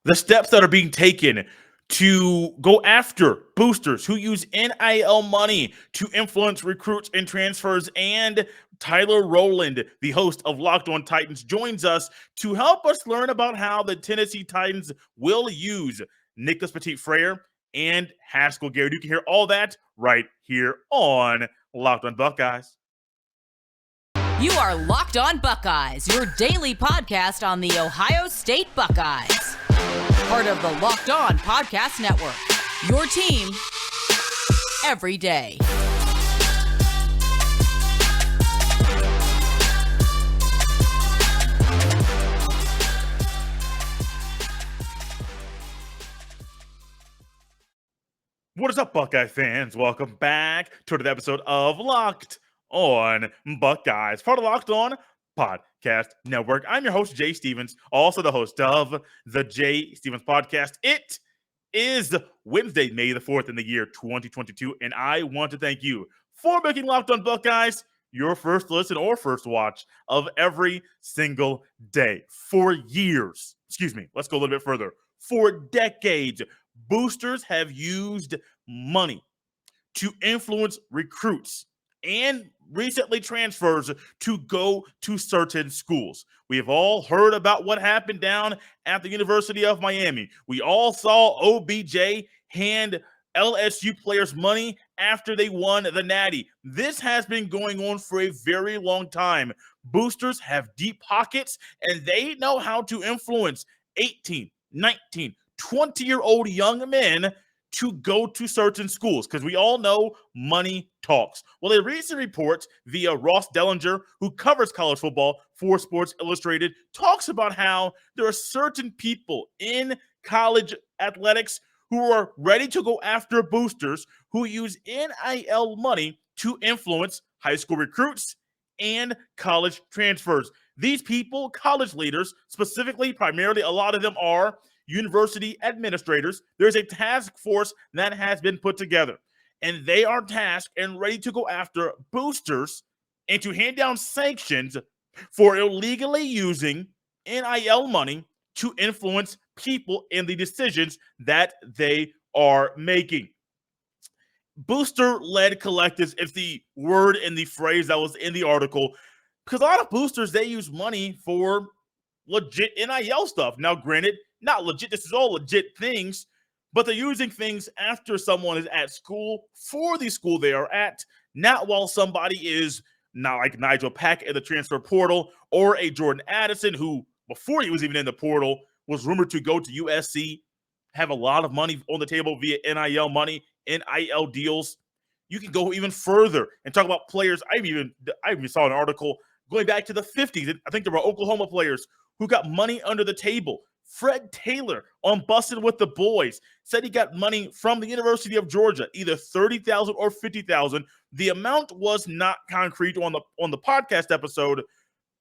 the steps that are being taken to go after boosters who use NIL money to influence recruits and transfers. And Tyler Rowland, the host of Locked On Titans, joins us to help us learn about how the Tennessee Titans will use Nicholas Petit-Frere and Haskell Garrett. You can hear all that right here on Locked On Buckeyes. You are Locked On Buckeyes, your daily podcast on the Ohio State Buckeyes. Part of the Locked On Podcast Network, your team every day. What is up, Buckeye fans? Welcome back to another episode of Locked On Buckeyes, part of Locked On Podcast Network. I'm your host, Jay Stevens, also the host of the Jay Stevens Podcast. It is Wednesday, May the 4th in the year 2022, and I want to thank you for making Locked On Buckeyes your first listen or first watch of every single day. For years, let's go a little bit further. For decades, boosters have used money to influence recruits and recently transfers to go to certain schools. We have all heard about what happened down at the University of Miami. We all saw OBJ hand LSU players money after they won the Natty. This has been going on for a very long time. Boosters have deep pockets, and they know how to influence 18, 19, 20-year-old young men to go to certain schools, because we all know money talks. Well, a recent report via Ross Dellinger, who covers college football for Sports Illustrated, talks about how there are certain people in college athletics who are ready to go after boosters who use NIL money to influence high school recruits and college transfers. These people, college leaders, specifically, primarily, a lot of them are university administrators. There's a task force that has been put together, and they are tasked and ready to go after boosters and to hand down sanctions for illegally using NIL money to influence people in the decisions that they are making. Booster-led collectives is the word and the phrase that was in the article, because a lot of boosters, they use money for legit NIL stuff. Now, granted, not legit, this is all legit things, but they're using things after someone is at school for the school they are at, not while somebody is not like Nigel Pack in the transfer portal, or a Jordan Addison who, before he was even in the portal, was rumored to go to USC, have a lot of money on the table via NIL money, NIL deals. You can go even further and talk about players. I even saw an article going back to the 50s. I think there were Oklahoma players who got money under the table. Fred Taylor on Bussin' with the Boys said he got money from the University of Georgia, either $30,000 or $50,000. The amount was not concrete on the podcast episode,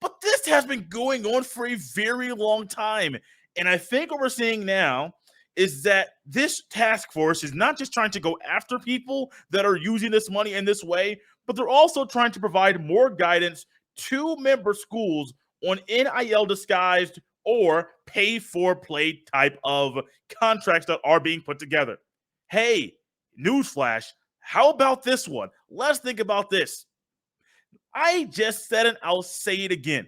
but this has been going on for a very long time. And I think what we're seeing now is that this task force is not just trying to go after people that are using this money in this way, but they're also trying to provide more guidance to member schools on NIL disguised or pay-for-play type of contracts that are being put together. Hey, newsflash, how about this one? Let's think about this. I just said it, I'll say it again.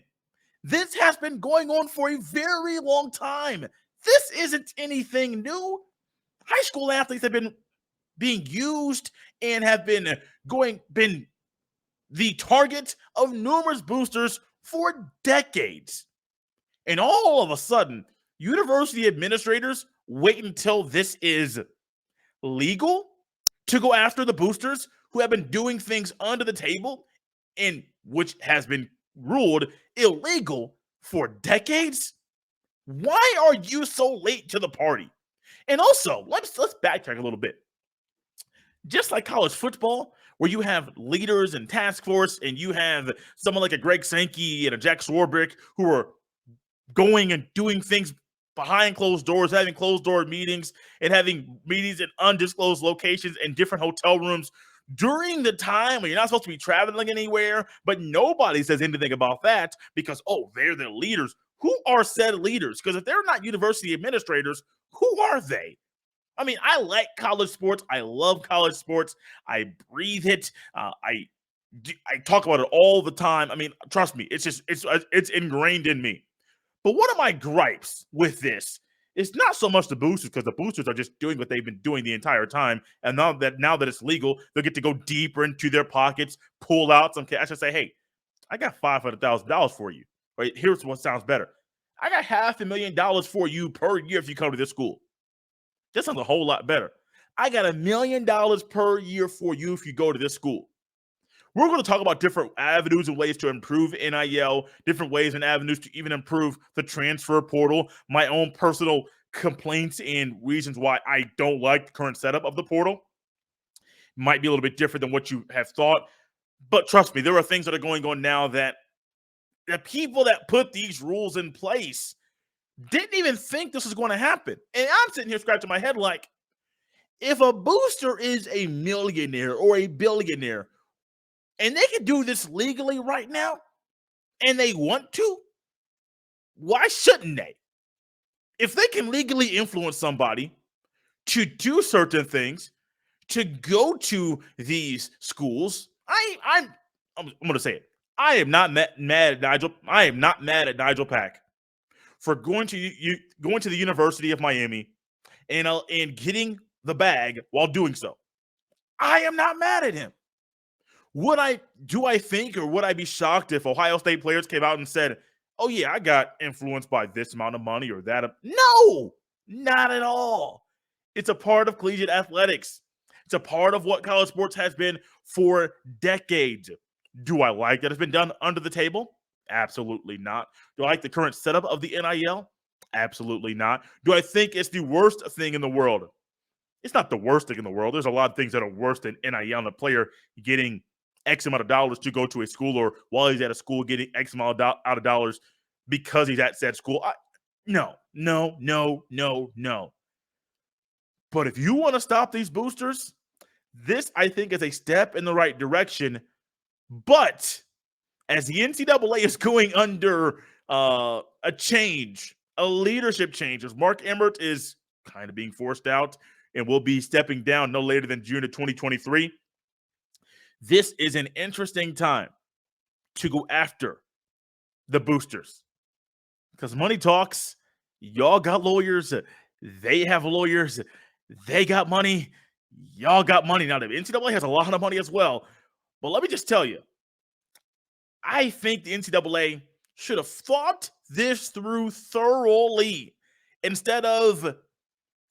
This has been going on for a very long time. This isn't anything new. High school athletes have been being used and have been the target of numerous boosters for decades. And all of a sudden, university administrators wait until this is legal to go after the boosters who have been doing things under the table, and which has been ruled illegal for decades. Why are you so late to the party? And also, let's backtrack a little bit. Just like college football, where you have leaders and task force, and you have someone like a Greg Sankey and a Jack Swarbrick who are going and doing things behind closed doors, having closed door meetings, and having meetings in undisclosed locations and different hotel rooms during the time when you're not supposed to be traveling anywhere, but nobody says anything about that because, oh, they're the leaders who are said leaders? Because if they're not university administrators, who are they? I mean, I like college sports. I love college sports. I breathe it. I talk about it all the time. I mean, trust me, it's ingrained in me. But one of my gripes with this is not so much the boosters, because the boosters are just doing what they've been doing the entire time. And now that it's legal, they'll get to go deeper into their pockets, pull out some cash, and say, "Hey, I got $500,000 for you. Right? Here's what sounds better. I got $500,000 for you per year if you come to this school." That sounds a whole lot better. I got $1 million per year for you if you go to this school. We're going to talk about different avenues and ways to improve NIL, different ways and avenues to even improve the transfer portal, my own personal complaints and reasons why I don't like the current setup of the portal. Might be a little bit different than what you have thought. But trust me, there are things that are going on now that the people that put these rules in place didn't even think this was going to happen. And I'm sitting here scratching my head like, if a booster is a millionaire or a billionaire, and they can do this legally right now, and they want to, why shouldn't they? If they can legally influence somebody to do certain things, to go to these schools, I'm going to say it. I am not mad at Nigel. I am not mad at Nigel Pack for going to the University of Miami and getting the bag while doing so. I am not mad at him. Would I be shocked if Ohio State players came out and said, "Oh yeah, I got influenced by this amount of money or that"? No, not at all. It's a part of collegiate athletics. It's a part of what college sports has been for decades. Do I like that it's been done under the table? Absolutely not. Do I like the current setup of the NIL? Absolutely not. Do I think it's the worst thing in the world? It's not the worst thing in the world. There's a lot of things that are worse than NIL and a player getting X amount of dollars to go to a school, or while he's at a school getting X amount of dollars because he's at said school. No. But if you want to stop these boosters, this, I think, is a step in the right direction. But as the NCAA is going under a leadership change, as Mark Emmert is kind of being forced out and will be stepping down no later than June of 2023, this is an interesting time to go after the boosters. Because money talks. Y'all got lawyers. They have lawyers. They got money. Y'all got money. Now, the NCAA has a lot of money as well. But let me just tell you, I think the NCAA should have thought this through thoroughly instead of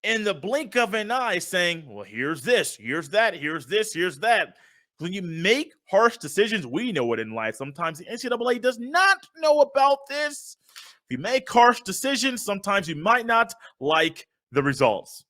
in the blink of an eye saying, "Well, here's this, here's that, here's this, here's that." When you make harsh decisions, we know it in life. Sometimes the NCAA does not know about this. If you make harsh decisions, sometimes you might not like the results.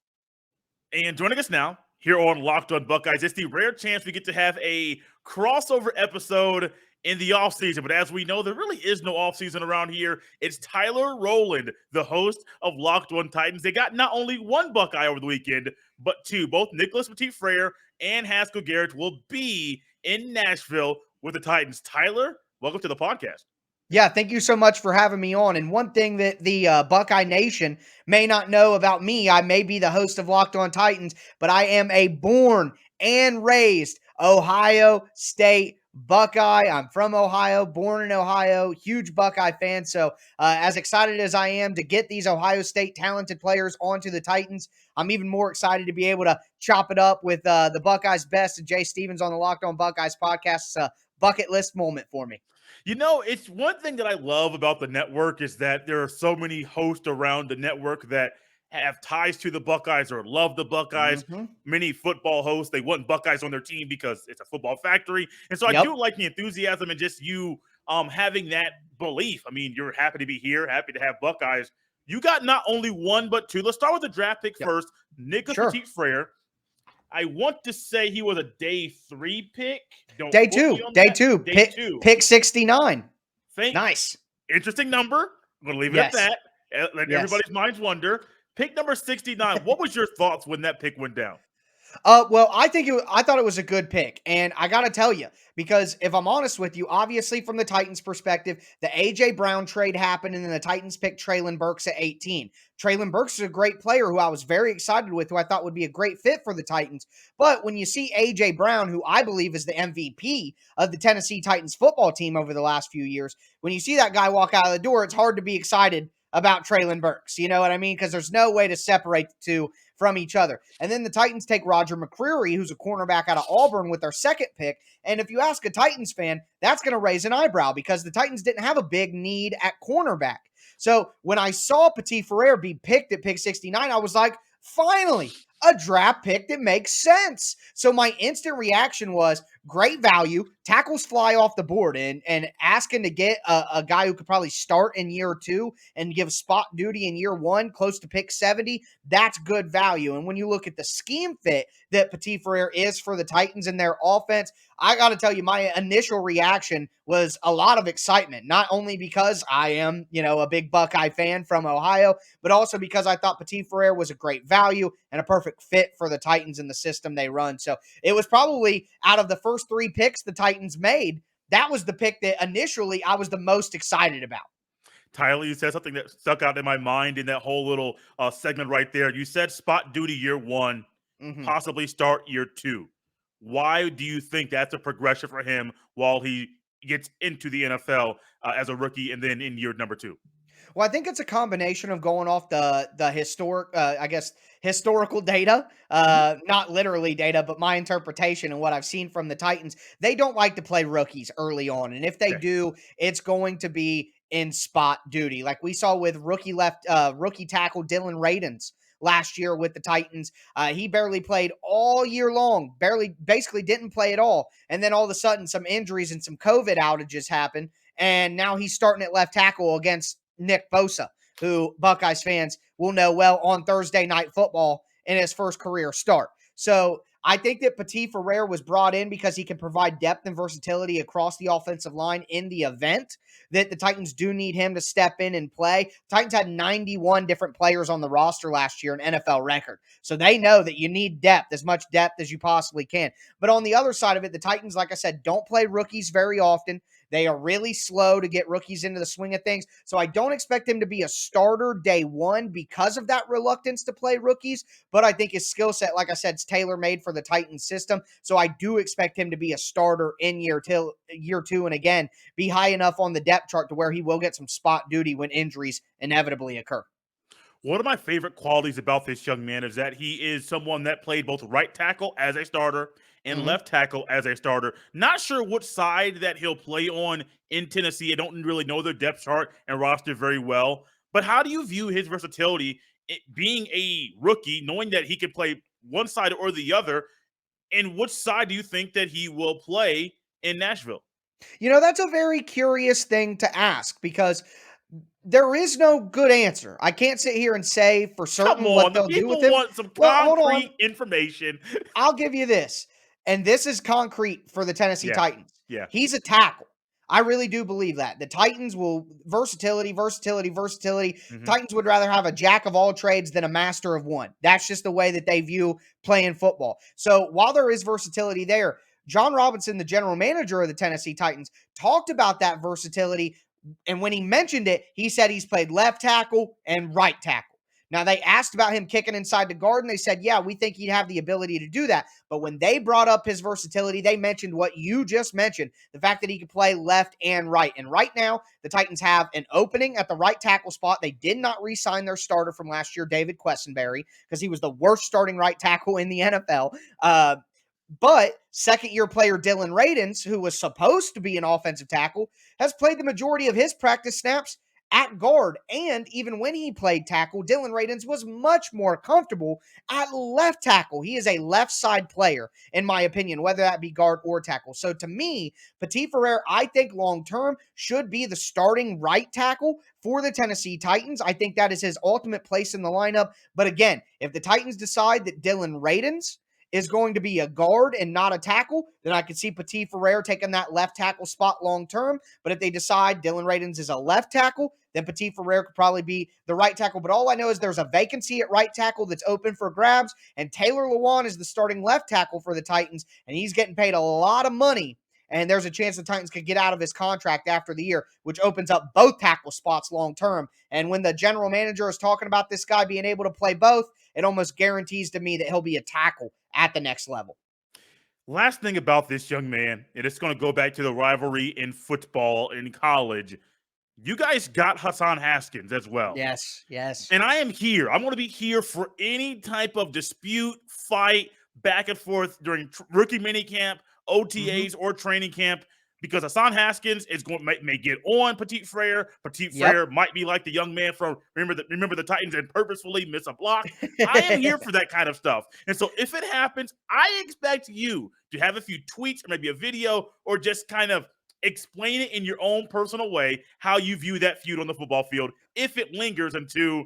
And joining us now here on Locked On Buckeyes, it's the rare chance we get to have a crossover episode in the offseason. But as we know, there really is no offseason around here. It's Tyler Rowland, the host of Locked On Titans. They got not only one Buckeye over the weekend, but two. Both Nicholas Petit-Frere and Haskell Garrett will be in Nashville with the Titans. Tyler, welcome to the podcast. Yeah, thank you so much for having me on. And one thing that the Buckeye Nation may not know about me, I may be the host of Locked On Titans, but I am a born and raised Ohio State Buckeye. I'm from Ohio, born in Ohio, huge Buckeye fan. So as excited as I am to get these Ohio State talented players onto the Titans, I'm even more excited to be able to chop it up with the Buckeyes best and Jay Stevens on the Locked On Buckeyes podcast. It's a bucket list moment for me. You know, it's one thing that I love about the network is that there are so many hosts around the network that have ties to the Buckeyes or love the Buckeyes. Mm-hmm. Many football hosts, they want Buckeyes on their team because it's a football factory. And so I do like the enthusiasm and just you having that belief. I mean, you're happy to be here, happy to have Buckeyes. You got not only one, but two. Let's start with the draft pick first. Nicholas Petit-Frere. I want to say he was a day 3 pick. Day two. Pick 69. Nice. Interesting number. I'm going to leave it at that. Let everybody's minds wonder. Pick number 69. What was your thoughts when that pick went down? Well, I thought it was a good pick, and I got to tell you, because if I'm honest with you, obviously from the Titans' perspective, the AJ Brown trade happened, and then the Titans picked Traylon Burks at 18. Traylon Burks is a great player who I was very excited with, who I thought would be a great fit for the Titans. But when you see AJ Brown, who I believe is the MVP of the Tennessee Titans football team over the last few years, when you see that guy walk out of the door, it's hard to be excited about Traylon Burks. You know what I mean? Because there's no way to separate the two from each other. And then the Titans take Roger McCreary, who's a cornerback out of Auburn, with their second pick. And if you ask a Titans fan, that's going to raise an eyebrow because the Titans didn't have a big need at cornerback. So when I saw Petit-Frere be picked at pick 69, I was like, finally, a draft pick that makes sense. So my instant reaction was great value, tackles fly off the board, and asking to get a guy who could probably start in year 2 and give spot duty in year 1, close to pick 70, that's good value. And when you look at the scheme fit that Petit-Frere is for the Titans and their offense, I got to tell you, my initial reaction was a lot of excitement, not only because I am, a big Buckeye fan from Ohio, but also because I thought Petit-Frere was a great value and a perfect fit for the Titans and the system they run. So it was probably out of the first 3 picks the Titans made, that was the pick that initially I was the most excited about. Tyler, you said something that stuck out in my mind in that whole little segment right there. You said spot duty year 1, possibly start year 2. Why do you think that's a progression for him while he gets into the NFL as a rookie and then in year number 2? Well, I think it's a combination of going off the historical data, not literally data, but my interpretation and what I've seen from the Titans. They don't like to play rookies early on, and if they do, it's going to be in spot duty, like we saw with rookie tackle Dylan Radins last year with the Titans. He barely played all year long, basically didn't play at all, and then all of a sudden, some injuries and some COVID outages happen, and now he's starting at left tackle against Nick Bosa, who Buckeyes fans will know well on Thursday Night Football in his first career start. So I think that Petit-Frere was brought in because he can provide depth and versatility across the offensive line in the event that the Titans do need him to step in and play. Titans had 91 different players on the roster last year, an NFL record. So they know that you need depth, as much depth as you possibly can. But on the other side of it, the Titans, like I said, don't play rookies very often. They are really slow to get rookies into the swing of things. So I don't expect him to be a starter day 1 because of that reluctance to play rookies. But I think his skill set, like I said, is tailor-made for the Titans system. So I do expect him to be a starter in year 2, and again, be high enough on the depth chart to where he will get some spot duty when injuries inevitably occur. One of my favorite qualities about this young man is that he is someone that played both right tackle as a starter and left tackle as a starter. Not sure which side that he'll play on in Tennessee. I don't really know their depth chart and roster very well. But how do you view his versatility being a rookie, knowing that he can play one side or the other? And which side do you think that he will play in Nashville? That's a very curious thing to ask because there is no good answer. I can't sit here and say for certain Come on, what the they'll do with people him. want some Well, hold on. concrete information. I'll give you this, and this is concrete for the Tennessee Yeah. Titans. Yeah. He's a tackle. I really do believe that. The Titans will versatility. Mhm. Titans would rather have a jack of all trades than a master of one. That's just the way that they view playing football. So while there is versatility there, John Robinson, the general manager of the Tennessee Titans, talked about that versatility. And when he mentioned it, he said he's played left tackle and right tackle. Now, they asked about him kicking inside the guard, and they said, yeah, we think he'd have the ability to do that. But when they brought up his versatility, they mentioned what you just mentioned, the fact that he could play left and right. And right now, the Titans have an opening at the right tackle spot. They did not re-sign their starter from last year, David Quessenberry, because he was the worst starting right tackle in the NFL. But second-year player Dylan Radins, who was supposed to be an offensive tackle, has played the majority of his practice snaps at guard. And even when he played tackle, Dylan Radins was much more comfortable at left tackle. He is a left side player, in my opinion, whether that be guard or tackle. So to me, Petit-Frere, I think long-term, should be the starting right tackle for the Tennessee Titans. I think that is his ultimate place in the lineup. But again, if the Titans decide that Dylan Radins is going to be a guard and not a tackle, then I could see Petit-Frere taking that left tackle spot long term. But if they decide Dylan Radins is a left tackle, then Petit-Frere could probably be the right tackle. But all I know is there's a vacancy at right tackle that's open for grabs, and Taylor Lewan is the starting left tackle for the Titans, and he's getting paid a lot of money. And there's a chance the Titans could get out of his contract after the year, which opens up both tackle spots long term. And when the general manager is talking about this guy being able to play both, it almost guarantees to me that he'll be a tackle at the next level. Last thing about this young man, and it's going to go back to the rivalry in football in college. You guys got Hassan Haskins as well. Yes. And I am here. I'm going to be here for any type of dispute, fight, back and forth during rookie minicamp, OTAs, or training camp, because Hassan Haskins is going may get on Petit-Frere. Petit-Frere might be like the young man from Remember the Titans and purposefully miss a block. I am here for that kind of stuff. And so if it happens, I expect you to have a few tweets or maybe a video or just kind of explain it in your own personal way how you view that feud on the football field if it lingers into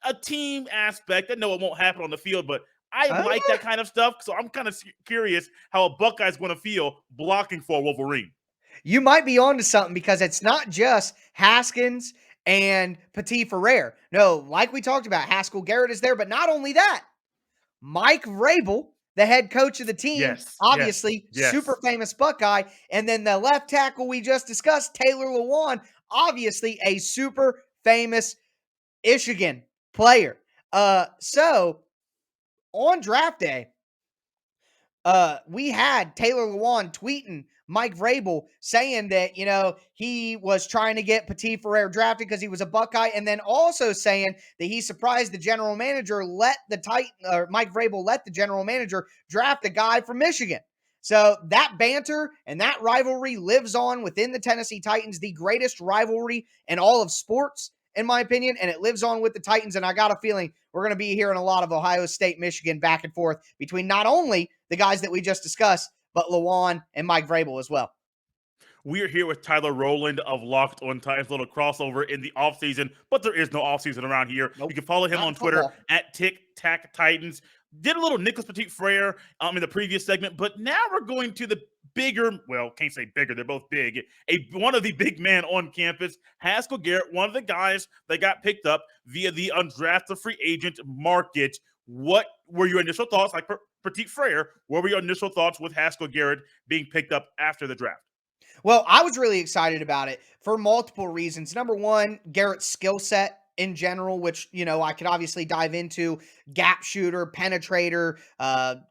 a team aspect. I know it won't happen on the field, but I like that kind of stuff. So I'm kind of curious how a Buckeye is going to feel blocking for Wolverine. You might be onto something because it's not just Haskins and Petit-Frere. No, like we talked about, Haskell Garrett is there, but not only that, Mike Vrabel, the head coach of the team, obviously super famous Buckeye, and then the left tackle we just discussed, Taylor Lewan, obviously a super famous Michigan player. So on draft day, we had Taylor Lewan tweeting Mike Vrabel saying that, he was trying to get Petit-Frere drafted because he was a Buckeye, and then also saying that he's surprised the general manager Mike Vrabel let the general manager draft a guy from Michigan. So that banter and that rivalry lives on within the Tennessee Titans, the greatest rivalry in all of sports, in my opinion, and it lives on with the Titans, and I got a feeling we're going to be hearing a lot of Ohio State, Michigan back and forth between not only the guys that we just discussed, but Lewan and Mike Vrabel as well. We are here with Tyler Rowland of Locked On Titans, a little crossover in the offseason, but there is no offseason around here. Nope. You can follow him on Twitter at Tic-Tac Titans. Did a little Nicholas Petit-Frere in the previous segment, but now we're going to the bigger, well, can't say bigger, they're both big, one of the big men on campus, Haskell Garrett, one of the guys that got picked up via the undrafted free agent market. What were your initial thoughts, like Petit-Frere, what were your initial thoughts with Haskell Garrett being picked up after the draft? Well, I was really excited about it for multiple reasons. Number one, Garrett's skill set in general, which, I could obviously dive into. Gap shooter, penetrator,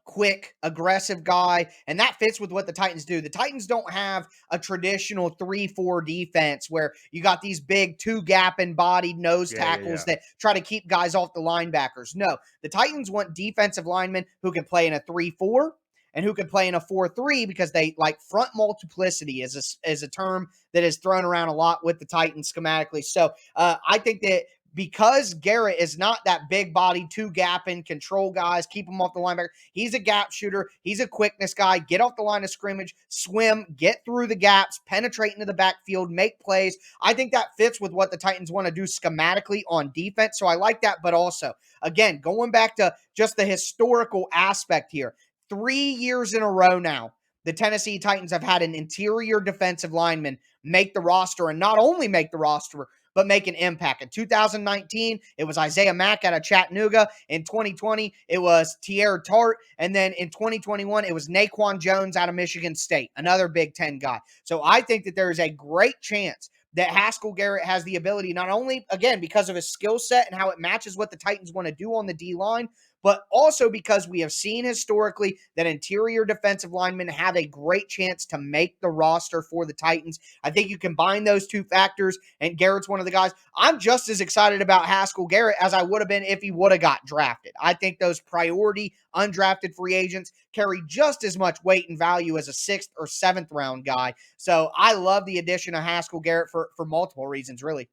quick, aggressive guy, and that fits with what the Titans do. The Titans don't have a traditional 3-4 defense where you got these big two-gap embodied nose tackles that try to keep guys off the linebackers. No, the Titans want defensive linemen who can play in a 3-4 and who can play in a 4-3 because they like front multiplicity is a term that is thrown around a lot with the Titans schematically. So I think that because Garrett is not that big body, two gap and control guys, keep him off the linebacker. He's a gap shooter. He's a quickness guy. Get off the line of scrimmage, swim, get through the gaps, penetrate into the backfield, make plays. I think that fits with what the Titans want to do schematically on defense. So I like that. But also, again, going back to just the historical aspect here, 3 years in a row now, the Tennessee Titans have had an interior defensive lineman make the roster, and not only make the roster, but make an impact. In 2019, it was Isaiah Mack out of Chattanooga. In 2020, it was Tierre Tart. And then in 2021, it was Naquan Jones out of Michigan State, another Big Ten guy. So I think that there is a great chance that Haskell Garrett has the ability, not only, again, because of his skill set and how it matches what the Titans want to do on the D-line, but also because we have seen historically that interior defensive linemen have a great chance to make the roster for the Titans. I think you combine those two factors, and Garrett's one of the guys. I'm just as excited about Haskell Garrett as I would have been if he would have got drafted. I think those priority undrafted free agents carry just as much weight and value as a 6th or 7th round guy. So I love the addition of Haskell Garrett for multiple reasons, really.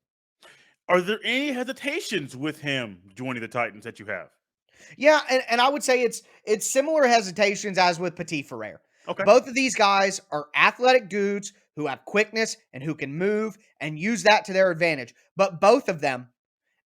Are there any hesitations with him joining the Titans that you have? Yeah, and I would say it's similar hesitations as with Petit-Frere. Okay. Both of these guys are athletic dudes who have quickness and who can move and use that to their advantage. But both of them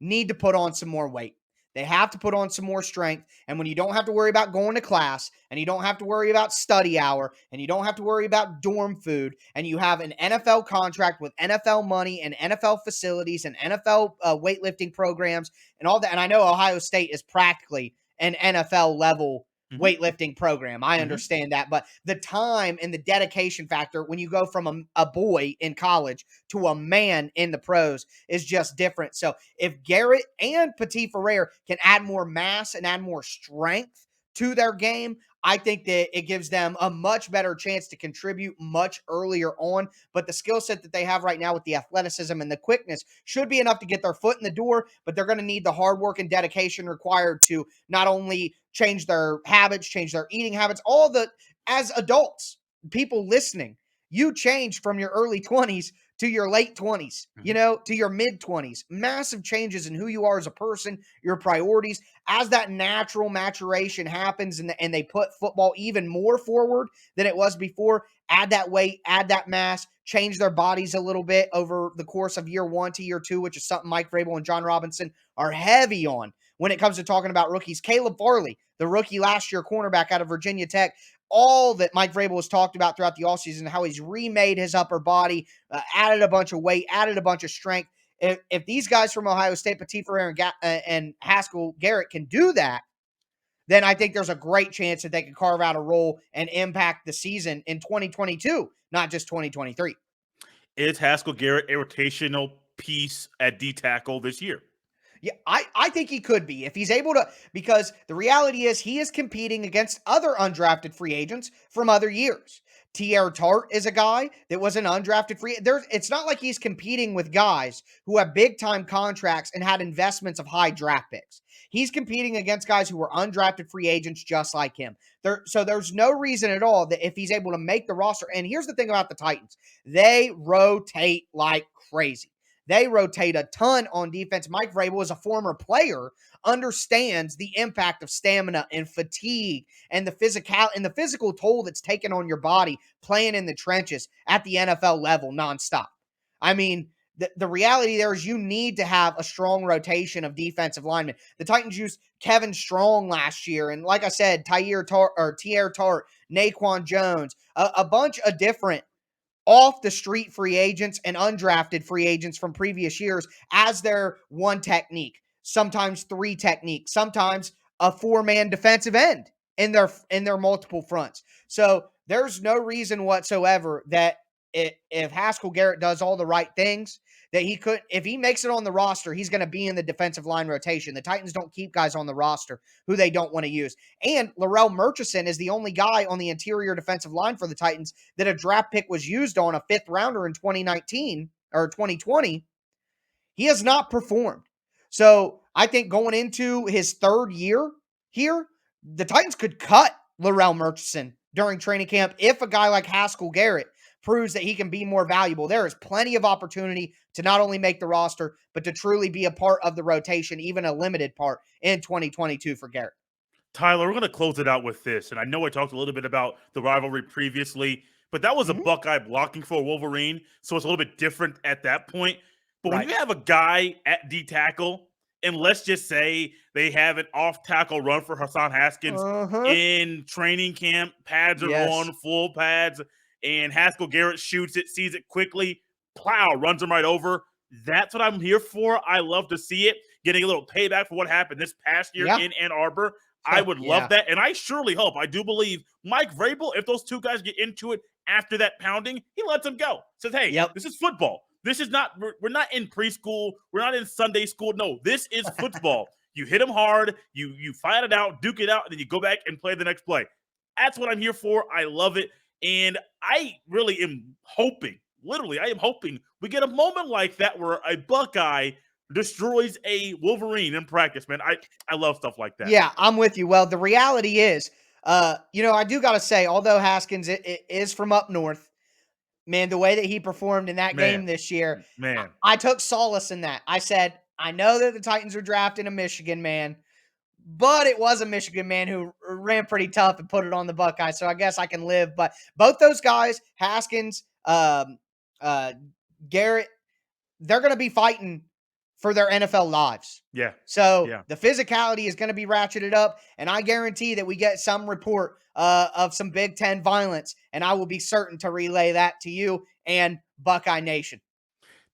need to put on some more weight. They have to put on some more strength. And when you don't have to worry about going to class, and you don't have to worry about study hour, and you don't have to worry about dorm food, and you have an NFL contract with NFL money and NFL facilities and NFL weightlifting programs and all that. And I know Ohio State is practically an NFL level weightlifting program. I understand that. But the time and the dedication factor when you go from a boy in college to a man in the pros is just different. So if Garrett and Petit-Frere can add more mass and add more strength to their game, I think that it gives them a much better chance to contribute much earlier on. But the skill set that they have right now with the athleticism and the quickness should be enough to get their foot in the door, but they're going to need the hard work and dedication required to not only change their habits, change their eating habits, as adults, people listening, you changed from your early 20s to your late 20s, to your mid 20s. Massive changes in who you are as a person, your priorities. As that natural maturation happens and they put football even more forward than it was before, add that weight, add that mass, change their bodies a little bit over the course of year 1 to year 2, which is something Mike Vrabel and John Robinson are heavy on when it comes to talking about rookies. Caleb Farley, the rookie last year cornerback out of Virginia Tech, all that Mike Vrabel has talked about throughout the offseason, how he's remade his upper body, added a bunch of weight, added a bunch of strength. If these guys from Ohio State, Petit-Frere and Haskell Garrett can do that, then I think there's a great chance that they can carve out a role and impact the season in 2022, not just 2023. Is Haskell Garrett a rotational piece at D tackle this year? Yeah, I think he could be if he's able to, because the reality is he is competing against other undrafted free agents from other years. Teair Tart is a guy that was an undrafted free. It's not like he's competing with guys who have big time contracts and had investments of high draft picks. He's competing against guys who were undrafted free agents just like him. So there's no reason at all that if he's able to make the roster. And here's the thing about the Titans: they rotate like crazy. They rotate a ton on defense. Mike Vrabel, as a former player, understands the impact of stamina and fatigue and the physical toll that's taken on your body playing in the trenches at the NFL level nonstop. I mean, the reality there is you need to have a strong rotation of defensive linemen. The Titans used Kevin Strong last year, and like I said, Teair Tart, Naquan Jones, a bunch of different off the street free agents and undrafted free agents from previous years as their one technique, sometimes three technique, sometimes a 4-man defensive end in their multiple fronts. So there's no reason whatsoever that if Haskell Garrett does all the right things, that he could, if he makes it on the roster, he's going to be in the defensive line rotation. The Titans don't keep guys on the roster who they don't want to use. And Larrell Murchison is the only guy on the interior defensive line for the Titans that a draft pick was used on, a 5th rounder in 2019 or 2020. He has not performed. So I think going into his 3rd year here, the Titans could cut Larrell Murchison during training camp if a guy like Haskell Garrett proves that he can be more valuable. There is plenty of opportunity to not only make the roster, but to truly be a part of the rotation, even a limited part in 2022 for Garrett. Tyler, we're going to close it out with this. And I know I talked a little bit about the rivalry previously, but that was a Buckeye blocking for Wolverine. So it's a little bit different at that point. But when you have a guy at D tackle, and let's just say they have an off tackle run for Hassan Haskins in training camp, pads are on, full pads, and Haskell Garrett shoots it, sees it quickly, plow, runs him right over. That's what I'm here for. I love to see it, getting a little payback for what happened this past year in Ann Arbor. I would love that, and I surely hope, I do believe Mike Vrabel, if those two guys get into it after that pounding, he lets them go. Says, hey, this is football. This is not, we're not in preschool. We're not in Sunday school. No, this is football. You hit them hard, you fight it out, duke it out, and then you go back and play the next play. That's what I'm here for. I love it. And I really am hoping, literally, I am hoping we get a moment like that where a Buckeye destroys a Wolverine in practice, man. I love stuff like that. Yeah, I'm with you. Well, the reality is, I do got to say, although Haskins it is from up north, man, the way that he performed in that game this year, I took solace in that. I said, I know that the Titans are drafting a Michigan man, but it was a Michigan man who ran pretty tough and put it on the Buckeyes, so I guess I can live. But both those guys, Haskins, Garrett, they're going to be fighting for their NFL lives. Yeah. So Yeah. the physicality is going to be ratcheted up, and I guarantee that we get some report of some Big Ten violence, and I will be certain to relay that to you and Buckeye Nation.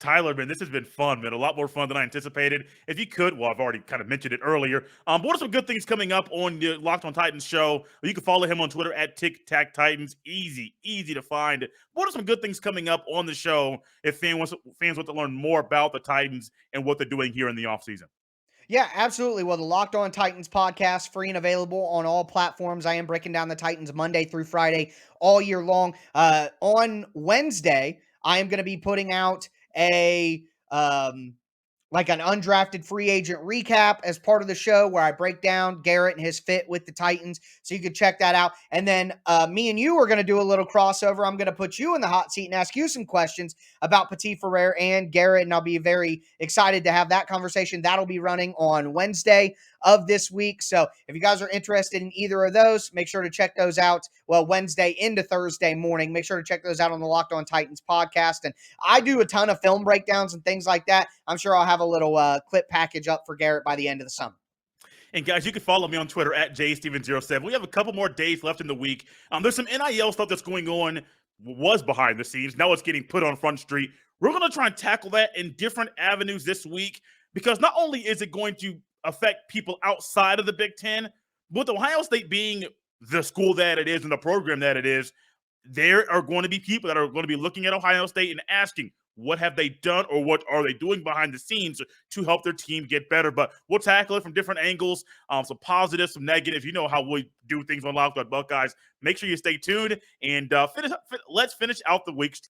Tyler, man, this has been fun, man. A lot more fun than I anticipated. If you could, well, I've already kind of mentioned it earlier. What are some good things coming up on the Locked On Titans show? You can follow him on Twitter at TicTacTitans. Easy to find. What are some good things coming up on the show if fans want to learn more about the Titans and what they're doing here in the offseason? Yeah, absolutely. Well, the Locked On Titans podcast, free and available on all platforms. I am breaking down the Titans Monday through Friday all year long. On Wednesday, I am going to be putting out a like an undrafted free agent recap as part of the show where I break down Garrett and his fit with the Titans. So you can check that out. And then me and you are going to do a little crossover. I'm going to put you in the hot seat and ask you some questions about Petit-Frere and Garrett. And I'll be very excited to have that conversation. That'll be running on Wednesday of this week. So if you guys are interested in either of those, make sure to check those out. Well, Wednesday into Thursday morning, make sure to check those out on the Locked On Titans podcast. And I do a ton of film breakdowns and things like that. I'm sure I'll have a little clip package up for Garrett by the end of the summer. And guys, you can follow me on Twitter at JStevens07. We have a couple more days left in the week. There's some NIL stuff that's going on, was behind the scenes. Now it's getting put on Front Street. We're going to try and tackle that in different avenues this week because not only is it going to affect people outside of the Big Ten, with Ohio State being the school that it is and the program that it is, there are going to be people that are going to be looking at Ohio State and asking, what have they done or what are they doing behind the scenes to help their team get better? But we'll tackle it from different angles, some positive, some negative. You know how we do things on Locked On Buckeyes. Make sure you stay tuned and let's finish out the week's